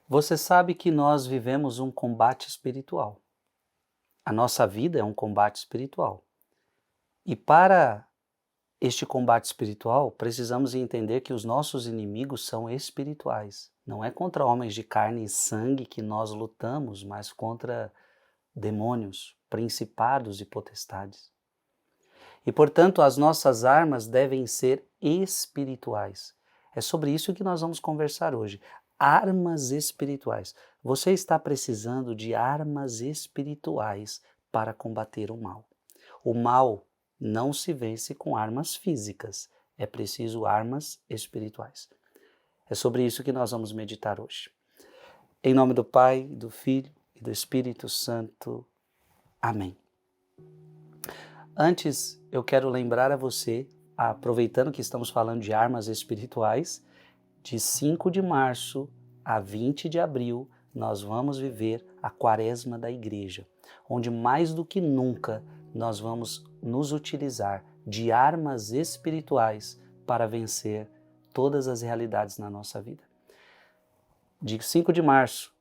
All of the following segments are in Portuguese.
Você sabe que nós vivemos um combate espiritual. A nossa vida é um combate espiritual. E para este combate espiritual, precisamos entender que os nossos inimigos são espirituais. Não é contra homens de carne e sangue que nós lutamos, mas contra demônios, principados e potestades. E, portanto, as nossas armas devem ser espirituais. É sobre isso que nós vamos conversar hoje. Armas espirituais. Você está precisando de armas espirituais para combater o mal. O mal não se vence com armas físicas, é preciso armas espirituais. É sobre isso que nós vamos meditar hoje. Em nome do Pai, do Filho e do Espírito Santo. Amém. Antes, eu quero lembrar a você, aproveitando que estamos falando de armas espirituais, de 5 de março a 20 de abril, nós vamos viver a Quaresma da Igreja, onde mais do que nunca nós vamos nos utilizar de armas espirituais para vencer todas as realidades na nossa vida. De 5 de março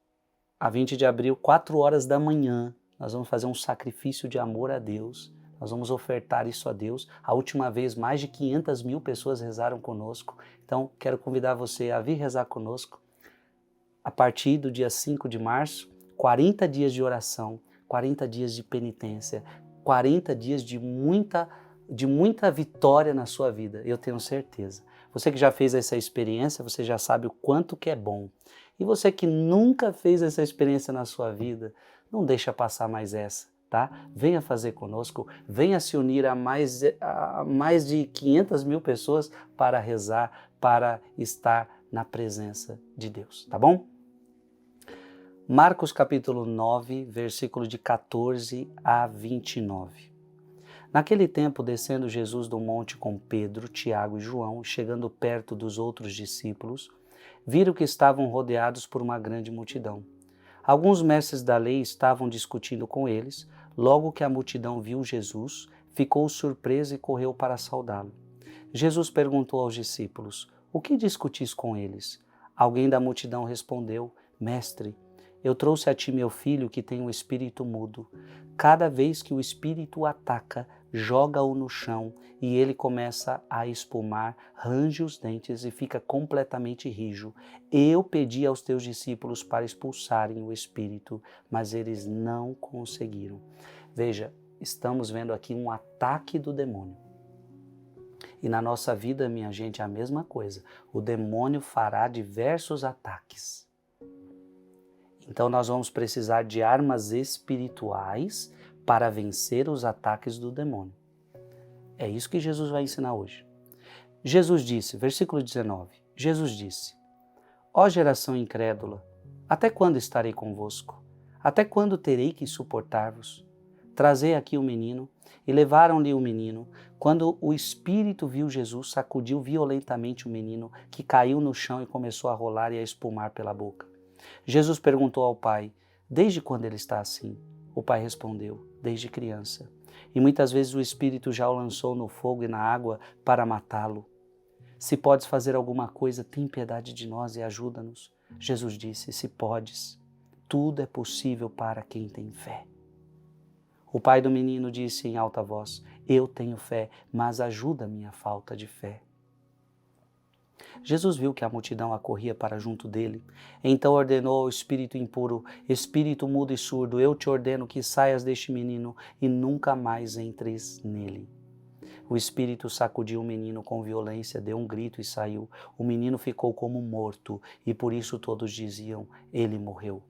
a 20 de abril, 4 horas da manhã, nós vamos fazer um sacrifício de amor a Deus. Nós vamos ofertar isso a Deus. A última vez, mais de 500 mil pessoas rezaram conosco. Então, quero convidar você a vir rezar conosco. A partir do dia 5 de março, 40 dias de oração, 40 dias de penitência, 40 dias de muita vitória na sua vida, eu tenho certeza. Você que já fez essa experiência, você já sabe o quanto que é bom. E você que nunca fez essa experiência na sua vida, não deixa passar mais essa. Tá? Venha fazer conosco, venha se unir a mais de 500 mil pessoas para rezar, para estar na presença de Deus, tá bom? Marcos capítulo 9, versículo de 14 a 29. Naquele tempo, descendo Jesus do monte com Pedro, Tiago e João, chegando perto dos outros discípulos, viram que estavam rodeados por uma grande multidão. Alguns mestres da lei estavam discutindo com eles. Logo que a multidão viu Jesus, ficou surpresa e correu para saudá-lo. Jesus perguntou aos discípulos: "O que discutis com eles?" Alguém da multidão respondeu: "Mestre, eu trouxe a ti meu filho que tem um espírito mudo. Cada vez que o espírito o ataca, joga-o no chão e ele começa a espumar, range os dentes e fica completamente rijo. Eu pedi aos teus discípulos para expulsarem o espírito, mas eles não conseguiram." Veja, estamos vendo aqui um ataque do demônio. E na nossa vida, minha gente, é a mesma coisa. O demônio fará diversos ataques. Então nós vamos precisar de armas espirituais para vencer os ataques do demônio. É isso que Jesus vai ensinar hoje. Jesus disse, versículo 19, Jesus disse: "Ó geração incrédula, até quando estarei convosco? Até quando terei que suportar-vos? Trazei aqui o menino." E levaram-lhe o menino. Quando o espírito viu Jesus, sacudiu violentamente o menino, que caiu no chão e começou a rolar e a espumar pela boca. Jesus perguntou ao pai: "Desde quando ele está assim?" O pai respondeu: "Desde criança. E muitas vezes o espírito já o lançou no fogo e na água para matá-lo. Se podes fazer alguma coisa, tem piedade de nós e ajuda-nos." Jesus disse: "Se podes, tudo é possível para quem tem fé." O pai do menino disse em alta voz: "Eu tenho fé, mas ajuda a minha falta de fé." Jesus viu que a multidão acorria para junto dele. Então ordenou ao espírito impuro: "Espírito mudo e surdo, eu te ordeno que saias deste menino e nunca mais entres nele." O espírito sacudiu o menino com violência, deu um grito e saiu. O menino ficou como morto e por isso todos diziam: "Ele morreu."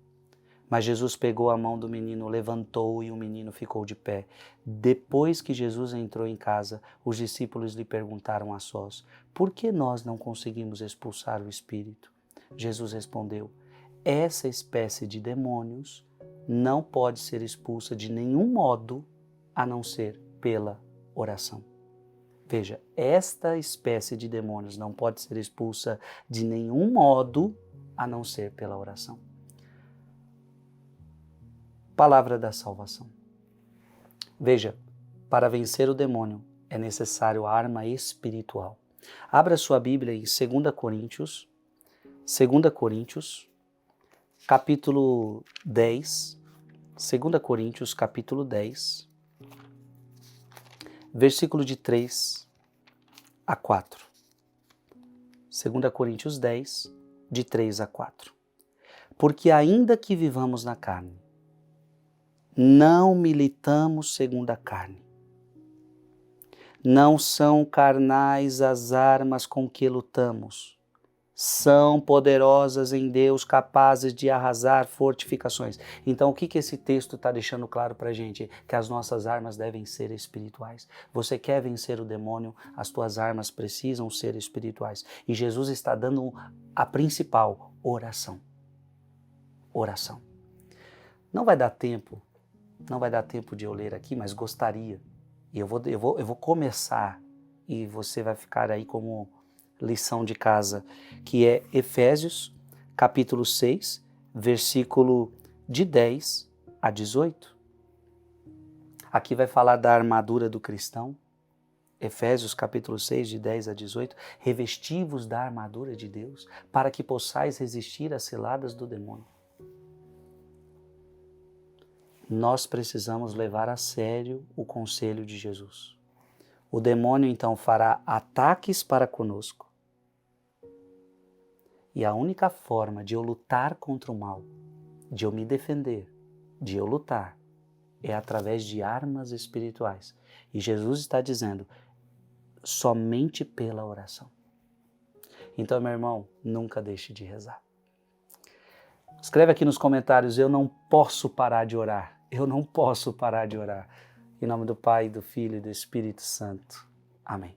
Mas Jesus pegou a mão do menino, levantou-o e o menino ficou de pé. Depois que Jesus entrou em casa, os discípulos lhe perguntaram a sós: "Por que nós não conseguimos expulsar o espírito?" Jesus respondeu: "Essa espécie de demônios não pode ser expulsa de nenhum modo a não ser pela oração." Veja, esta espécie de demônios não pode ser expulsa de nenhum modo a não ser pela oração. Palavra da salvação. Veja, para vencer o demônio é necessário a arma espiritual. Abra sua Bíblia em 2 Coríntios, capítulo 10, 2 Coríntios, capítulo 10, versículo de 3 a 4. 2 Coríntios 10, de 3 a 4. Porque ainda que vivamos na carne, não militamos segundo a carne. Não são carnais as armas com que lutamos. São poderosas em Deus, capazes de arrasar fortificações. Então, o que esse texto está deixando claro para a gente? Que as nossas armas devem ser espirituais. Você quer vencer o demônio, as tuas armas precisam ser espirituais. E Jesus está dando a principal, oração. Oração. Não vai dar tempo de eu ler aqui, mas gostaria. E eu vou começar, e você vai ficar aí como lição de casa, que é Efésios, capítulo 6, versículo de 10 a 18. Aqui vai falar da armadura do cristão. Efésios, capítulo 6, de 10 a 18. Revesti-vos da armadura de Deus, para que possais resistir às ciladas do demônio. Nós precisamos levar a sério o conselho de Jesus. O demônio então fará ataques para conosco. E a única forma de eu lutar contra o mal, de eu me defender, de eu lutar, é através de armas espirituais. E Jesus está dizendo, somente pela oração. Então, meu irmão, nunca deixe de rezar. Escreve aqui nos comentários, eu não posso parar de orar. Eu não posso parar de orar. Em nome do Pai, do Filho e do Espírito Santo. Amém.